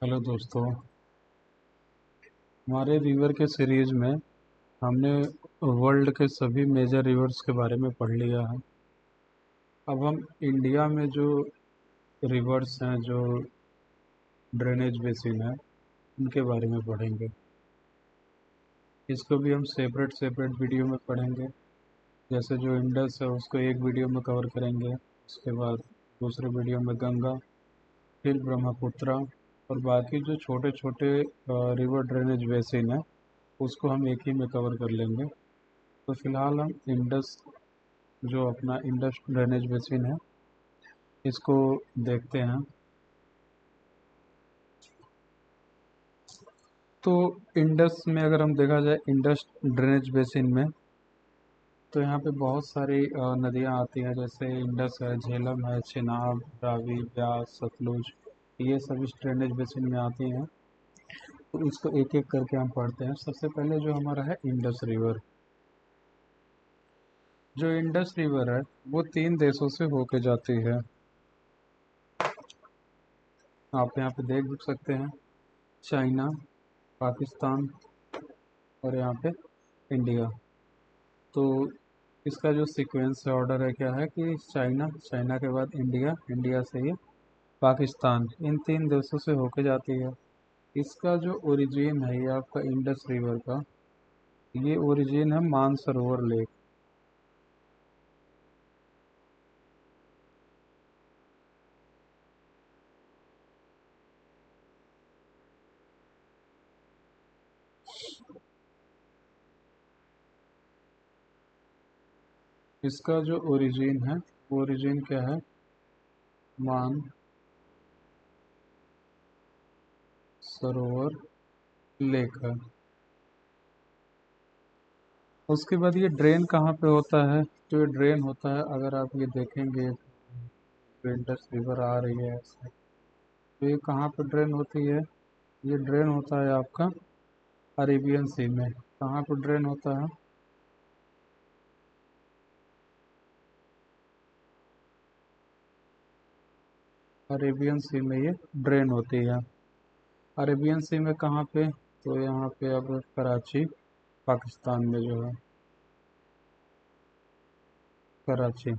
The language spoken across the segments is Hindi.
हेलो दोस्तों। हमारे रिवर के सीरीज में हमने वर्ल्ड के सभी मेजर रिवर्स के बारे में पढ़ लिया है। अब हम इंडिया में जो रिवर्स हैं, जो ड्रेनेज बेसिन है, उनके बारे में पढ़ेंगे। इसको भी हम सेपरेट सेपरेट वीडियो में पढ़ेंगे। जैसे जो इंडस है उसको एक वीडियो में कवर करेंगे, उसके बाद दूसरे वीडियो में गंगा, फिर ब्रह्मपुत्रा, और बाकी जो छोटे छोटे रिवर ड्रेनेज बेसिन है उसको हम एक ही में कवर कर लेंगे। तो फिलहाल हम इंडस, जो अपना इंडस ड्रेनेज बेसिन है, इसको देखते हैं। तो इंडस में अगर हम देखा जाए, इंडस ड्रेनेज बेसिन में तो यहाँ पे बहुत सारी नदियाँ आती हैं। जैसे इंडस है, झेलम है, चेनाब, रावी, ब्यास, सतलुज, ये सब इस ड्रेनेज बेसिन में आती हैं। तो इसको एक एक करके हम पढ़ते हैं। सबसे पहले जो हमारा है इंडस रिवर। जो इंडस रिवर है वो 3 देशों से होके जाती है। आप यहाँ पे देख सकते हैं, चाइना, पाकिस्तान और यहाँ पे इंडिया। तो इसका जो सीक्वेंस है, ऑर्डर है, क्या है कि चाइना, चाइना के बाद इंडिया, इंडिया से ये पाकिस्तान, इन 3 देशों से होके जाती है। इसका जो ओरिजिन है, ये आपका इंडस रिवर का, ये ओरिजिन है मानसरोवर लेक। इसका जो ओरिजिन है, ओरिजिन क्या है, मानसरोवर लेक है। उसके बाद ये ड्रेन कहाँ पे होता है? तो ये ड्रेन होता है, अगर आप ये देखेंगे, इंडस रिवर आ रही है ऐसे, तो ये कहाँ पे ड्रेन होती है? ये ड्रेन होता है आपका अरेबियन सी में। कहाँ पे ड्रेन होता है? अरेबियन सी में ये ड्रेन होती है। अरेबियन सी में कहाँ पे? तो यहाँ पे अब कराची, पाकिस्तान में जो है, कराची।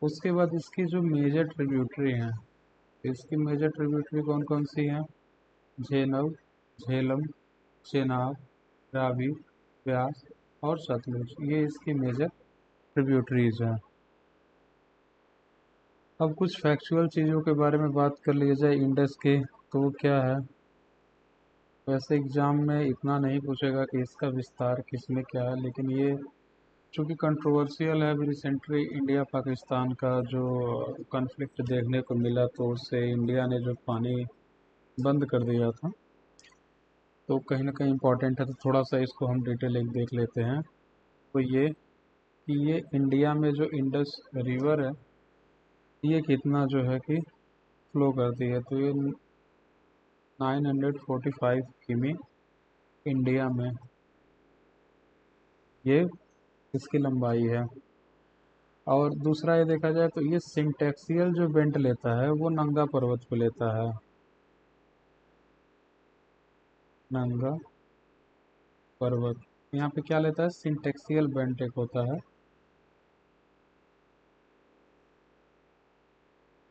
उसके बाद इसकी जो मेजर ट्रिब्यूटरी हैं, इसकी मेजर ट्रिब्यूटरी कौन कौन सी हैं? झेलम, झेलम, चेनाब, रावी, ब्यास और सतलुज, ये इसकी मेजर ट्रिब्यूटरीज हैं। अब कुछ फैक्चुअल चीज़ों के बारे में बात कर लिया जाए इंडस के, तो वो क्या है? वैसे एग्जाम में इतना नहीं पूछेगा कि इसका विस्तार किसमें क्या है, लेकिन ये चूँकि कंट्रोवर्शियल है, अभी रिसेंटली इंडिया पाकिस्तान का जो कॉन्फ्लिक्ट देखने को मिला, तो उससे इंडिया ने जो पानी बंद कर दिया था, तो कहीं ना कहीं इम्पोर्टेंट है। तो थोड़ा सा इसको हम डिटेल एक देख लेते हैं। तो ये कि ये इंडिया में जो इंडस रिवर है, ये कितना जो है कि फ्लो करती है? तो ये 945 किमी इंडिया में ये इसकी लंबाई है। और दूसरा ये देखा जाए तो ये सिंटेक्सियल जो बेंट लेता है वो नंगा पर्वत पे लेता है। नंगा पर्वत यहाँ पे क्या लेता है? सिंटेक्सियल बेंट एक होता है,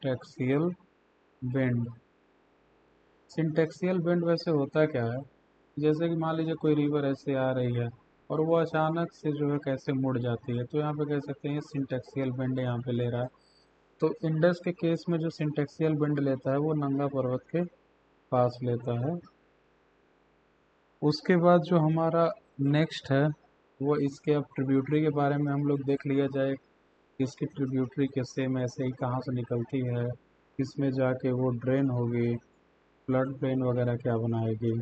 टेक्सियल बेंड। सिंटेक्सियल बेंड वैसे होता क्या है? जैसे कि मान लीजिए कोई रिवर ऐसे आ रही है और वो अचानक से जो है कैसे मुड़ जाती है, तो यहाँ पे कह सकते हैं सिंटेक्सियल बेंड यहाँ पे ले रहा है। तो इंडस के केस में जो सिंटेक्सियल बेंड लेता है वो नंगा पर्वत के पास लेता है। उसके बाद जो हमारा नेक्स्ट है, वो इसके अब ट्रिब्यूटरी के बारे में हम लोग देख लिया जाए। इसकी ट्रिब्यूटरी कैसे में ऐसे ही कहाँ से निकलती है, किसमें जाके वो ड्रेन होगी, फ्लड प्लेन वगैरह क्या बनाएगी।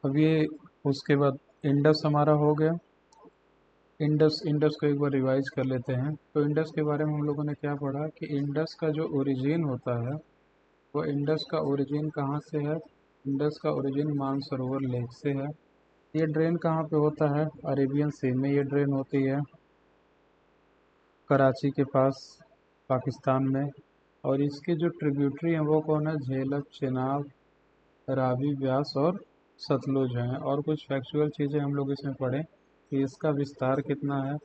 अब ये उसके बाद इंडस हमारा हो गया। इंडस इंडस को एक बार रिवाइज कर लेते हैं। तो इंडस के बारे में हम लोगों ने क्या पढ़ा कि इंडस का जो ओरिजिन होता है, वो इंडस का ओरिजिन कहाँ से है? इंडस का ओरिजिन मानसरोवर लेक से है। ये ड्रेन कहाँ पे होता है? अरेबियन सी में ये ड्रेन होती है, कराची के पास, पाकिस्तान में। और इसके जो ट्रिब्यूटरी हैं वो कौन है? झेलम, चेनाब, रावी, ब्यास और सतलुज हैं। और कुछ फैक्चुअल चीज़ें हम लोग इसमें पढ़ें कि इसका विस्तार कितना है।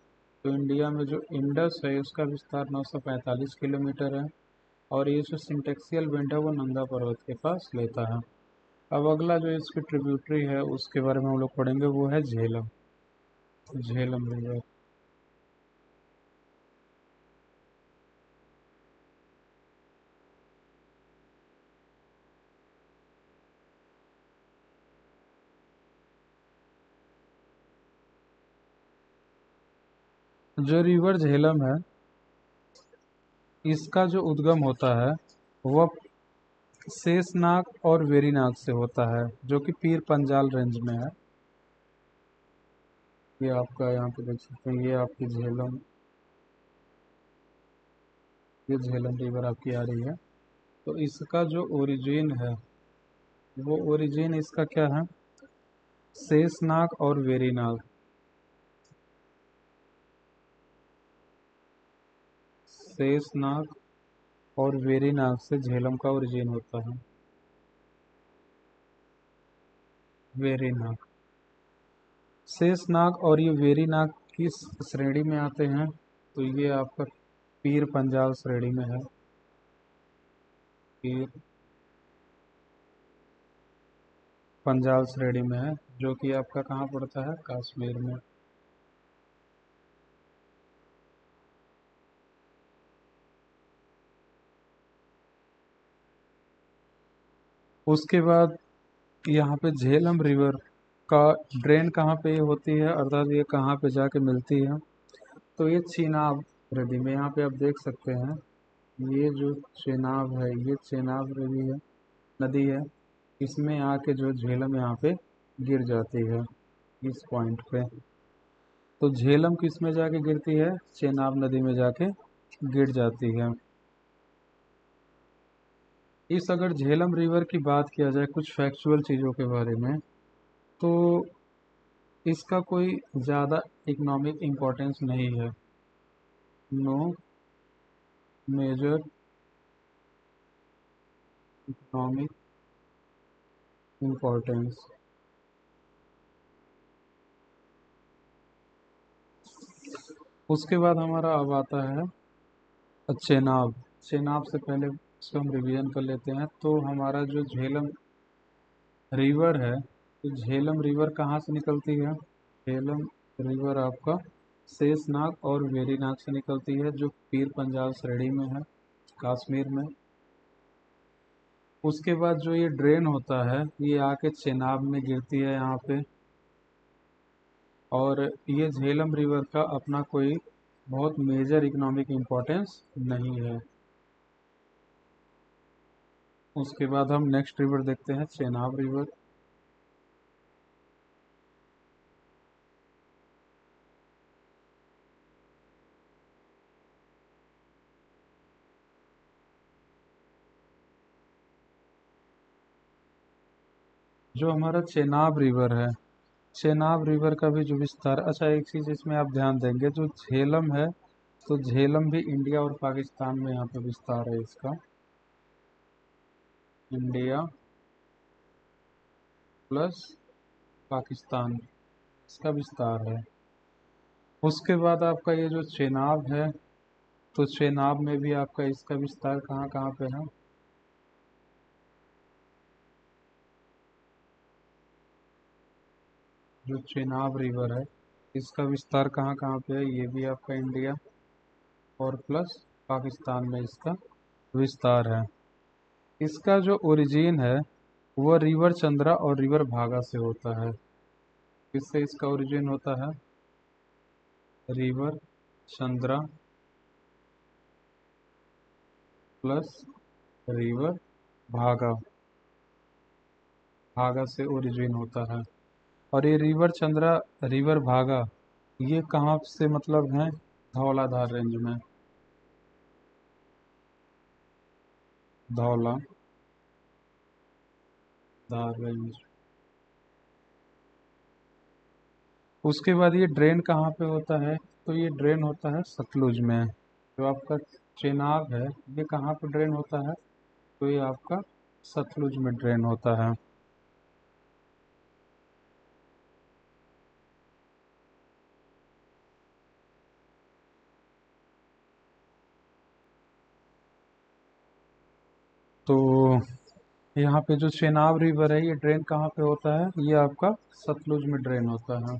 तो इंडिया में जो इंडस है उसका विस्तार 945 किलोमीटर है। और ये जो सिंटेक्सियल बेंट है वो नंगा पर्वत के पास लेता है। अब अगला जो इसकी ट्रिब्यूटरी है उसके बारे में हम लोग पढ़ेंगे, वो है झेलम। झेलम रिवर। जो रिवर झेलम है, इसका जो उद्गम होता है वह शेषनाग और वेरीनाग से होता है, जो कि पीर पंजाल रेंज में है। ये आपका यहाँ पे देख सकते हैं, ये आपकी झेलम, ये झेलम रिवर आपकी आ रही है। तो इसका जो ओरिजिन है, वो ओरिजिन इसका क्या है? शेषनाग और वेरीनाग। शेषनाग और वेरीनाग से झेलम का ओरिजिन होता है। वेरीनाग, शेषनाग और ये वेरीनाग किस श्रेणी में आते हैं? तो ये आपका पीर पंजाल श्रेणी में है। पीर पंजाल श्रेणी में है, जो कि आपका कहाँ पड़ता है? कश्मीर में। उसके बाद यहाँ पे झेलम रिवर का ड्रेन कहाँ पे होती है, अर्थात ये कहाँ पे जाके मिलती है? तो ये चेनाब नदी में, यहाँ पे आप देख सकते हैं, ये जो चेनाब है, ये चेनाब नदी है, नदी है। इसमें आके जो झेलम यहाँ पे गिर जाती है, इस पॉइंट पे। तो झेलम किस में जाके गिरती है? चेनाब नदी में जाके गिर जाती है। इस अगर झेलम रिवर की बात किया जाए कुछ फैक्चुअल चीज़ों के बारे में, तो इसका कोई ज़्यादा इकोनॉमिक इम्पोर्टेंस नहीं है। No major economic importance. उसके बाद हमारा अब आता है चेनाब। चेनाब से पहले इसको हम रिवीजन कर लेते हैं। तो हमारा जो झेलम रिवर है, तो झेलम रिवर कहाँ से निकलती है? झेलम रिवर आपका शेषनाग और वेरीनाग से निकलती है, जो पीर पंजाल श्रेणी में है, कश्मीर में। उसके बाद जो ये ड्रेन होता है, ये आके चेनाब में गिरती है यहाँ पे। और ये झेलम रिवर का अपना कोई बहुत मेजर इकोनॉमिक इम्पोर्टेंस नहीं है। उसके बाद हम नेक्स्ट रिवर देखते हैं, चेनाब रिवर। जो हमारा चेनाब रिवर है, चेनाब रिवर का भी जो विस्तार, अच्छा एक चीज़ इसमें आप ध्यान देंगे, जो झेलम है, तो झेलम भी इंडिया और पाकिस्तान में यहाँ पे विस्तार है इसका। इंडिया प्लस पाकिस्तान, इसका विस्तार है। उसके बाद आपका ये जो चेनाब है, तो चेनाब में भी आपका इसका विस्तार कहाँ कहाँ पे है? जो चेनाब रिवर है, इसका विस्तार कहाँ कहाँ पे है? ये भी आपका इंडिया और प्लस पाकिस्तान में इसका विस्तार है। इसका जो ओरिजिन है वो रिवर चंद्रा और रिवर भागा से होता है। किससे इसका ओरिजिन होता है? रिवर चंद्रा प्लस रिवर भागा, भागा से ओरिजिन होता है। और ये रिवर चंद्रा, रिवर भागा, ये कहाँ से मतलब है? धौलाधार रेंज में। धौलाधार रेंज। उसके बाद ये ड्रेन कहाँ पे होता है? तो ये ड्रेन होता है सतलुज में। जो आपका चेनाब है, ये कहाँ पे ड्रेन होता है? तो ये आपका सतलुज में ड्रेन होता है। तो यहाँ पे जो चेनाब रिवर है, ये ड्रेन कहाँ पे होता है? ये आपका सतलुज में ड्रेन होता है।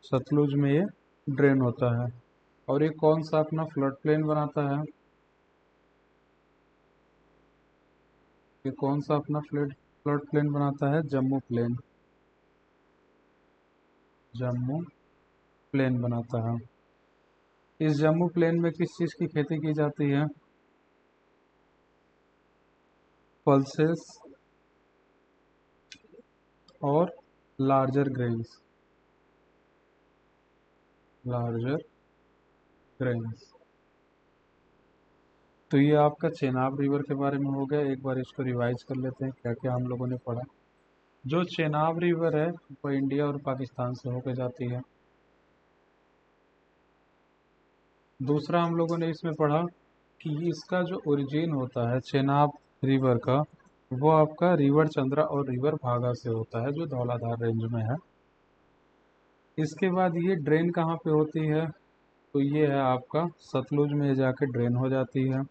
सतलुज में ये ड्रेन होता है। और ये कौन सा अपना फ्लड प्लेन बनाता है? ये कौन सा अपना फ्लड फ्लड प्लेन बनाता है? जम्मू प्लेन। जम्मू प्लेन बनाता है। इस जम्मू प्लेन में किस चीज़ की खेती की जाती है? पल्सेस और लार्जर ग्रेन्स। Larger grains. तो ये आपका चेनाब रिवर के बारे में हो गया। एक बार इसको रिवाइज कर लेते हैं, क्या क्या हम लोगों ने पढ़ा। जो चेनाब रिवर है, वो इंडिया और पाकिस्तान से होकर जाती है। दूसरा हम लोगों ने इसमें पढ़ा कि इसका जो ओरिजिन होता है चेनाब रिवर का, वो आपका रिवर चंद्रा और रिवर भागा से होता है, जो धौलाधार रेंज में है। इसके बाद ये ड्रेन कहाँ पे होती है? तो ये है आपका सतलुज में जाके ड्रेन हो जाती है।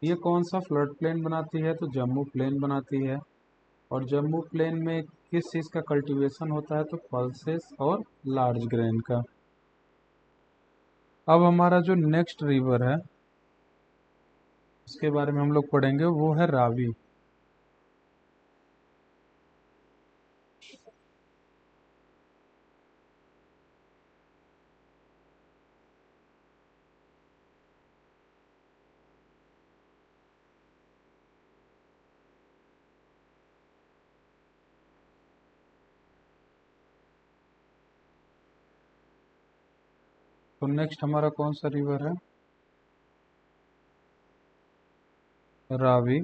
ये कौन सा फ्लड प्लेन बनाती है? तो जम्मू प्लेन बनाती है। और जम्मू प्लेन में किस चीज़ का कल्टीवेशन होता है? तो पल्सेस और लार्ज ग्रेन का। अब हमारा जो नेक्स्ट रिवर है, उसके बारे में हम लोग पढ़ेंगे, वो है रावी। तो नेक्स्ट हमारा कौन सा रिवर है? रावी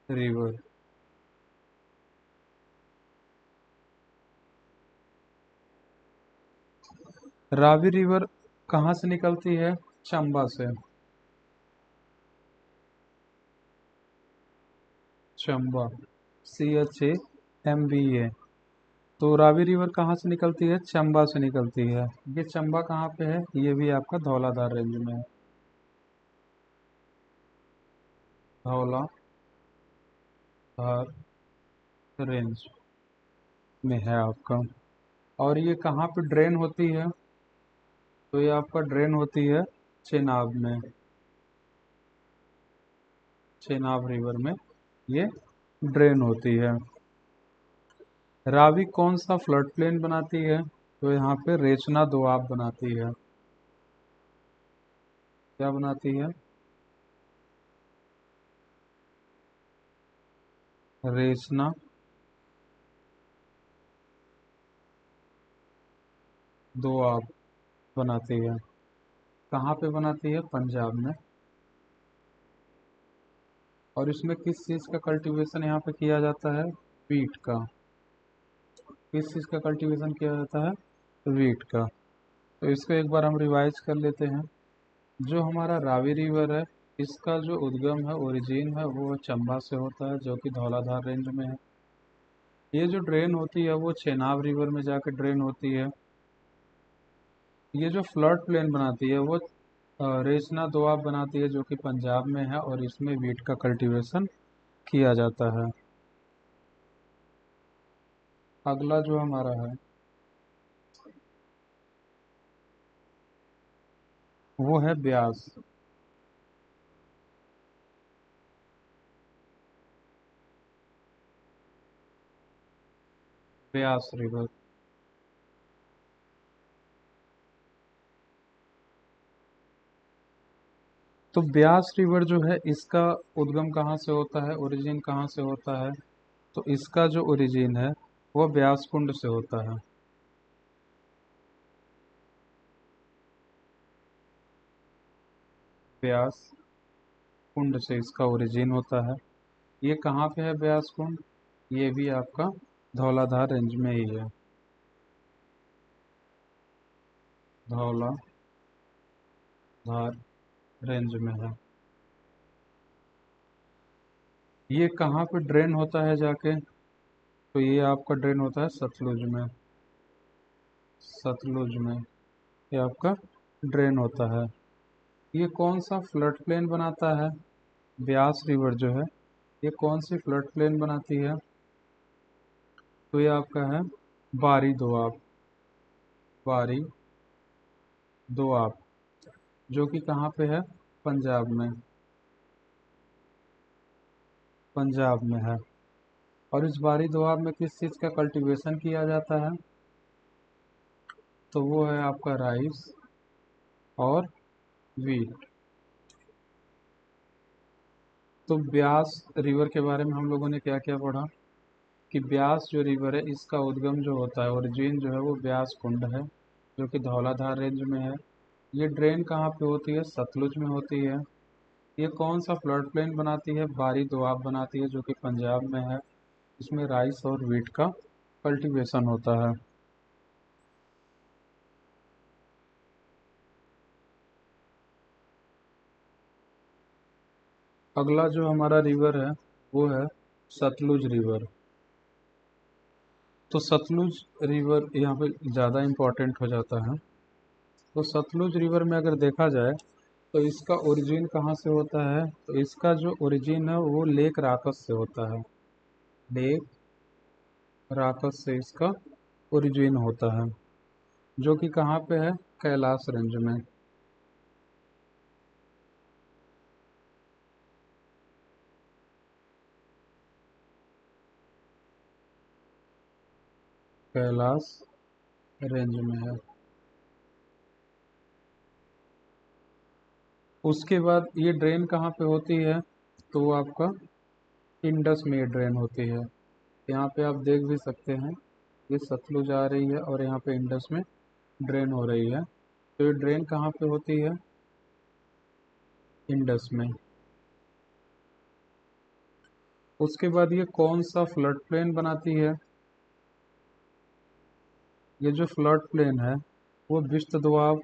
रिवर। रावी रिवर कहाँ से निकलती है? चंबा से। चंबा, CHAMBA। तो रावी रिवर कहाँ से निकलती है? चंबा से निकलती है। ये चंबा कहाँ पे है? ये भी आपका धौलाधार रेंज में है। धौलाधार रेंज में है आपका। और ये कहाँ पे ड्रेन होती है? तो ये आपका ड्रेन होती है चेनाब में। चेनाब रिवर में ये ड्रेन होती है। रावी कौन सा फ्लड प्लेन बनाती है? तो यहाँ पे रेचना दोआब बनाती है। क्या बनाती है? रेचना दोआब बनाती है। कहाँ पे बनाती है? पंजाब में। और इसमें किस चीज़ का कल्टीवेशन यहाँ पे किया जाता है? वीट का। किस चीज़ का कल्टीवेशन किया जाता है? वीट का। तो इसको एक बार हम रिवाइज कर लेते हैं। जो हमारा रावी रिवर है, इसका जो उद्गम है, ओरिजिन है, वो चंबा से होता है, जो कि धौलाधार रेंज में है। ये जो ड्रेन होती है, वो चेनाब रिवर में जाकर ड्रेन होती है। ये जो फ्लड प्लेन बनाती है, वो रेचना दोआब बनाती है, जो कि पंजाब में है, और इसमें वीट का कल्टीवेशन किया जाता है। अगला जो हमारा है, वो है ब्यास। ब्यास रिवर। तो ब्यास रिवर जो है इसका उद्गम कहाँ से होता है, ओरिजिन कहाँ से होता है? तो इसका जो ओरिजिन है वह ब्यास कुंड से होता है। ब्यास कुंड से इसका ओरिजिन होता है। ये कहाँ पे है ब्यास कुंड? ये भी आपका धौलाधार रेंज में ही है। धौलाधार रेंज में है। ये कहाँ पे ड्रेन होता है जाके? तो ये आपका ड्रेन होता है सतलुज में। सतलुज में ये आपका ड्रेन होता है। ये कौन सा फ्लड प्लेन बनाता है? ब्यास रिवर जो है ये कौन सी फ्लड प्लेन बनाती है? तो ये आपका है बारी दोआब। बारी दोआब जो कि कहाँ पे है? पंजाब में। पंजाब में है। और इस बारी दोआब में किस चीज़ का कल्टीवेशन किया जाता है? तो वो है आपका राइस और वीट। तो ब्यास रिवर के बारे में हम लोगों ने क्या क्या पढ़ा कि ब्यास जो रिवर है इसका उद्गम जो होता है, ओरिजिन जो है वो ब्यास कुंड है जो कि धौलाधार रेंज में है। ये ड्रेन कहाँ पे होती है? सतलुज में होती है। ये कौन सा फ्लड प्लेन बनाती है? बारी दोआब बनाती है जो कि पंजाब में है। इसमें राइस और वीट का कल्टीवेशन होता है। अगला जो हमारा रिवर है वो है सतलुज रिवर। तो सतलुज रिवर यहाँ पे ज़्यादा इम्पोर्टेंट हो जाता है। तो सतलुज रिवर में अगर देखा जाए तो इसका ओरिजिन कहाँ से होता है? तो इसका जो ओरिजिन है वो लेक राकस से होता है। लेक राकस से इसका ओरिजिन होता है जो कि कहाँ पे है? कैलाश रेंज में। कैलाश रेंज में है। उसके बाद ये ड्रेन कहाँ पे होती है? तो वो आपका इंडस में ये ड्रेन होती है। यहाँ पे आप देख भी सकते हैं ये सतलुज आ रही है और यहाँ पे इंडस में ड्रेन हो रही है। तो ये ड्रेन कहाँ पे होती है? इंडस में। उसके बाद ये कौन सा फ्लड प्लेन बनाती है? ये जो फ्लड प्लेन है वो विश्व दोआब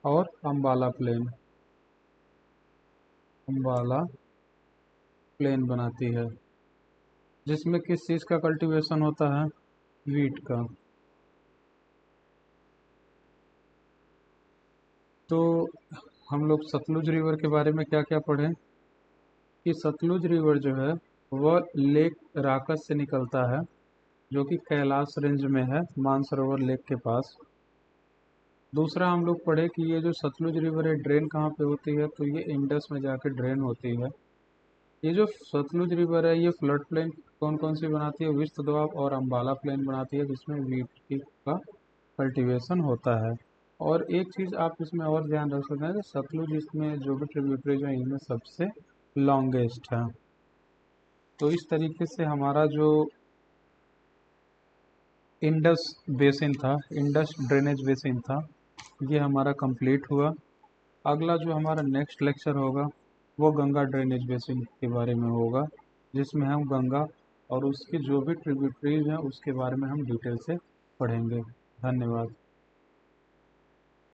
और अम्बाला प्लेन, अम्बाला प्लेन बनाती है जिसमें किस चीज़ का कल्टीवेशन होता है? वीट का। तो हम लोग सतलुज रिवर के बारे में क्या क्या पढ़े कि सतलुज रिवर जो है वह लेक राकस से निकलता है जो कि कैलाश रेंज में है, मानसरोवर लेक के पास। दूसरा हम लोग पढ़े कि ये जो सतलुज रिवर है ड्रेन कहाँ पे होती है? तो ये इंडस में जाके ड्रेन होती है। ये जो सतलुज रिवर है ये फ्लड प्लेन कौन कौन सी बनाती है? विश्व दोआब और अम्बाला प्लेन बनाती है जिसमें वीट की का कल्टीवेशन होता है। और एक चीज़ आप इसमें और ध्यान रख सकते हैं कि सतलुज इसमें जो भी ट्रिब्यूटरीज हैं इनमें सबसे लॉन्गेस्ट है। तो इस तरीके से हमारा जो इंडस बेसिन था, इंडस ड्रेनेज बेसिन था, ये हमारा कंप्लीट हुआ। अगला जो हमारा नेक्स्ट लेक्चर होगा वो गंगा ड्रेनेज बेसिन के बारे में होगा जिसमें हम गंगा और उसकी जो भी ट्रिब्यूटरीज हैं उसके बारे में हम डिटेल से पढ़ेंगे। धन्यवाद।